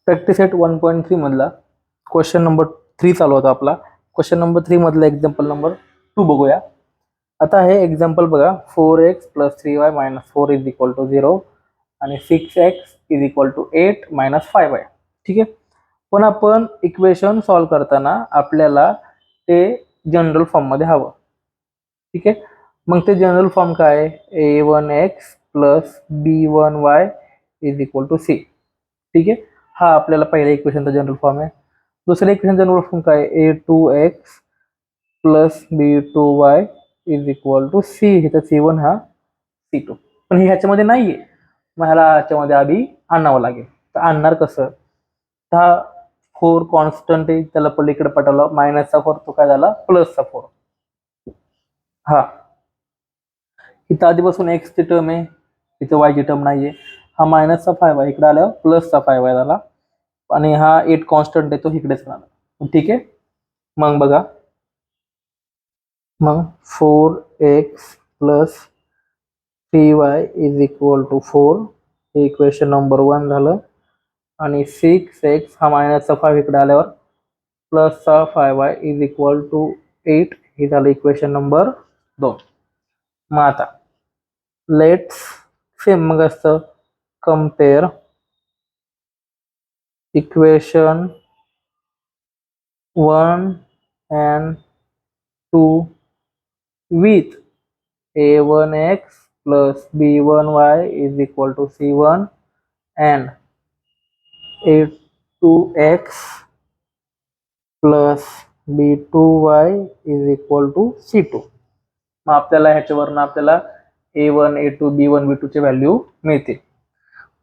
Practice set 1.3 मधला question number 3 चालू होता आपला. क्वेश्चन नंबर 3 मधला एक्झाम्पल नंबर 2 बघूया. आता हे एक्झाम्पल बघा, 4x + 3y - 4 = 0 आणि 6x = 8 - 5y. ठीक आहे. पण आपण इक्वेशन सॉल्व करताना आपल्याला ते जनरल फॉर्म मध्ये हवं. ठीक आहे. मग ते जनरल फॉर्म काय आहे? a1x + b1y = c. ठीक आहे. हा आपल्याला पहिल्या इक्वेशनचा जनरल फॉर्म आहे. दुसऱ्या इक्वेशन जनरल फॉर्म काय? a2x + b2y = c. इथं c1 हा c2. पण हे ह्याच्यामध्ये नाहीये, मग ह्याला ह्याच्यामध्ये आधी आणावं लागेल. तर आणणार कसं? हा 4 कॉन्स्टंट आहे, त्याला पलीकडे पाठवलं, -4 तो काय झाला? +4. हा इथं आधीपासून x ची टर्म आहे, इथं y ची टर्म नाहीये. हा -5 आहे, इकडे आल्यावर +5 आहे झाला. आणि हा 8 कॉन्स्टंट आहे, तो इकडेच राहणार. ठीक आहे. मग बघा, मग 4x + 3y = 4 हे इक्वेशन नंबर 1 झालं. आणि 6x हा -5 इकडे आल्यावर +5y = 8 हे झालं इक्वेशन नंबर 2. मग आता लेट्स सेम मग असतं compare equation 1 and 2 with a1x + b1y = c1 and a2x + b2y = c2. मग आपल्याला ह्याच्यावरनं आपल्याला a1, a2, b1, b2 ची व्हॅल्यू मिळते.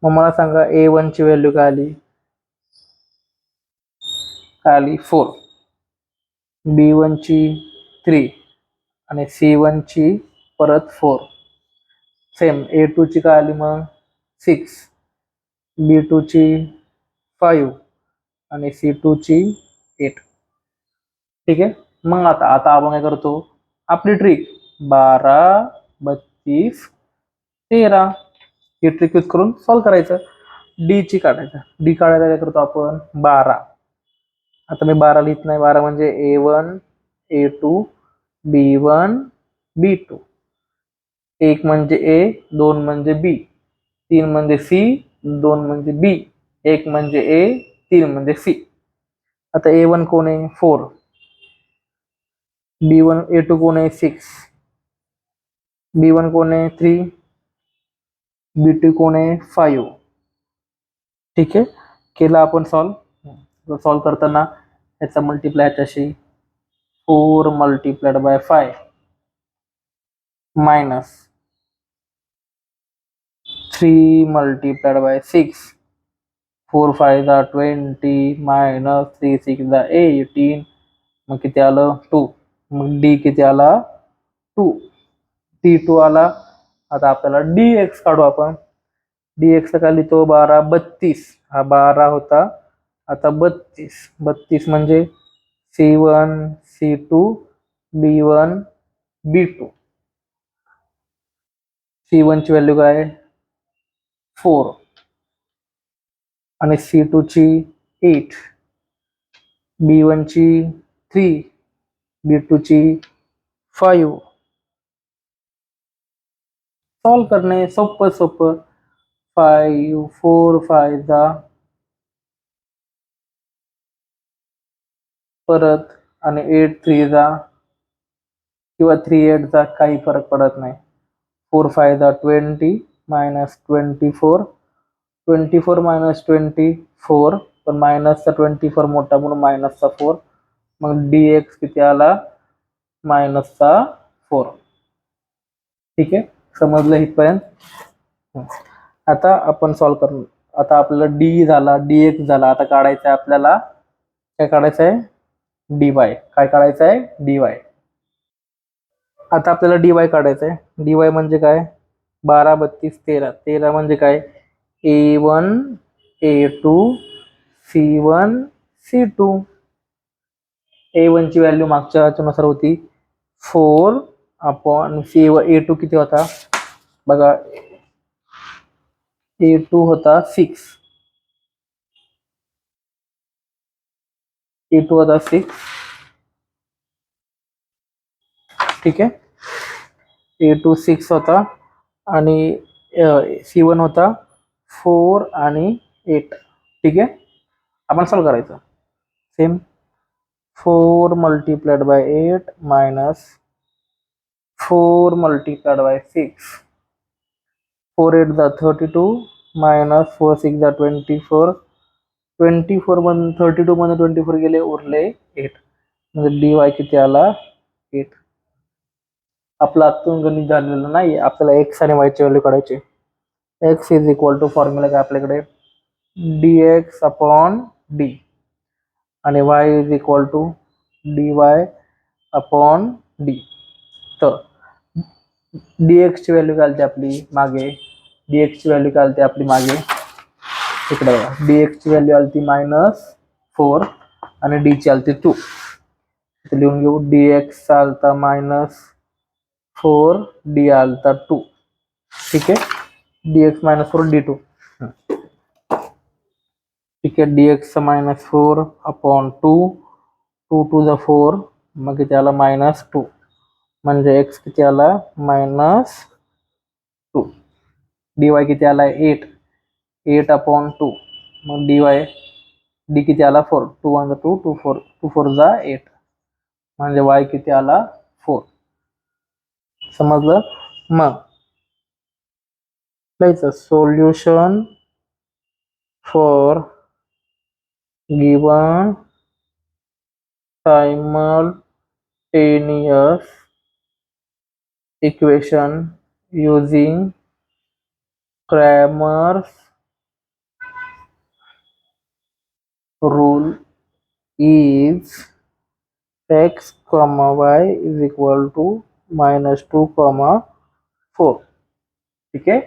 मग मला सांगा a1 ची व्हॅल्यू काय आली? 4, b1 ची 3 आणि c1 ची परत 4. सेम a2 ची काय आली मग? 6, b2 ची 5 आणि c2 ची 8. ठीक आहे. मग आता आपण काय करतो? आपली ट्रिक 12, 32, 13 ही ट्रिक यूज करून सॉल्व्ह करायचं. डी ची काढायचं. डी काढायला काय करतो आपण? 12. आता मी 12 लिहित नाही. 12 म्हणजे a1, a2, b1, b2. 1 म्हणजे a, 2 म्हणजे b, 3 म्हणजे c, 2 म्हणजे b, 1 म्हणजे a, 3 म्हणजे c. आता a1 कोण आहे? 4. b1 a2 कोण आहे? 6. b1 कोण आहे? 3. b2 कोण आहे? 5. ठीक आहे. केला आपण सॉल्व. सॉल्व करताना याचा मल्टिप्लाय ह्याच्याशी 4 × 5 minus 3 × 6. 4 5 20 minus 3 6 18. मग किती आलं? 2. मग डी किती आला? 2. d2 आला. आता आपल्याला dx काढू आपण. dx ला काय लिहितो? 12, 32. हा 12 होता, आता 32. 32 म्हणजे c1, c2, b1, b2. c1 ची व्हॅल्यू काय? 4 आणि c2 ची 8, b1 ची 3, b2 ची 5. सॉल्व करणे सोपं. 5 4 5 परत आणि 8 3 किंवा 3 8 काही फरक पडत नाही. 4 5 20 minus 24. 24 minus 24, पण मायनसचा 24 मोठा म्हणून -4. मग dx किती आला? -4. ठीक आहे. समजलं इथपर्यंत? आता आपण सॉल्व करू. आता आपल्याला डी झाला, dx झाला. आता काढायचं आहे आपल्याला, काय काढायचं आहे? dy. काय काढायचं आहे? dy. आता आपल्याला dy काढायचं आहे. dy म्हणजे काय? 12 32 13. 13 म्हणजे काय? a1 a2 c1 c2. a1 ची व्हॅल्यू मागच्या नुसार होती 4 अपॉन a2 किती होता? बघा, a2 होता 6. E2 होता 6, ठीक आहे. A2 6 होता आणि C1 होता 4 आणि 8, ठीक आहे. आपण सॉल्व करायचं. Same 4 multiplied by 8 minus 4 multiplied by 6, 4 8 दा 32 मायनस 4 6 दा 24, 24 मधून 32 मधून 24 गेले, उरले 8, म्हणजे dy किती आला 8. आपलं आतून गणित झालेलं नाही, आपल्याला x आणि y ची व्हॅल्यू काढायची. x is equal to formula काय आपल्याकडे dx अपॉन d आणि y is equal to dy upon d. तर dx ची व्हॅल्यू काय आली आपली मागे, dx ची व्हॅल्यू काय आली आपली मागे, इकडे बघा, dx ची व्हॅल्यू आली -4 आणि d ची आली 2. इथे लिहून घेऊ, dx आलता -4, d आलता 2, ठीक आहे. dx -4 d2, ठीक आहे. dx -4 अपॉन 2, 2 टू द 4, मग किती आला -2, म्हणजे x किती आला -2. dy किती आला 8, 8 अपॉन 2, मग dy d किती आला 4, 2 1 2, 2 4, 2 4 जा 8, म्हणजे y किती आला 4. समजलं. मग लिहायचं solution for given simultaneous equation using Cramer's rule is x comma y is equal to -2 comma 4, ठीक आहे.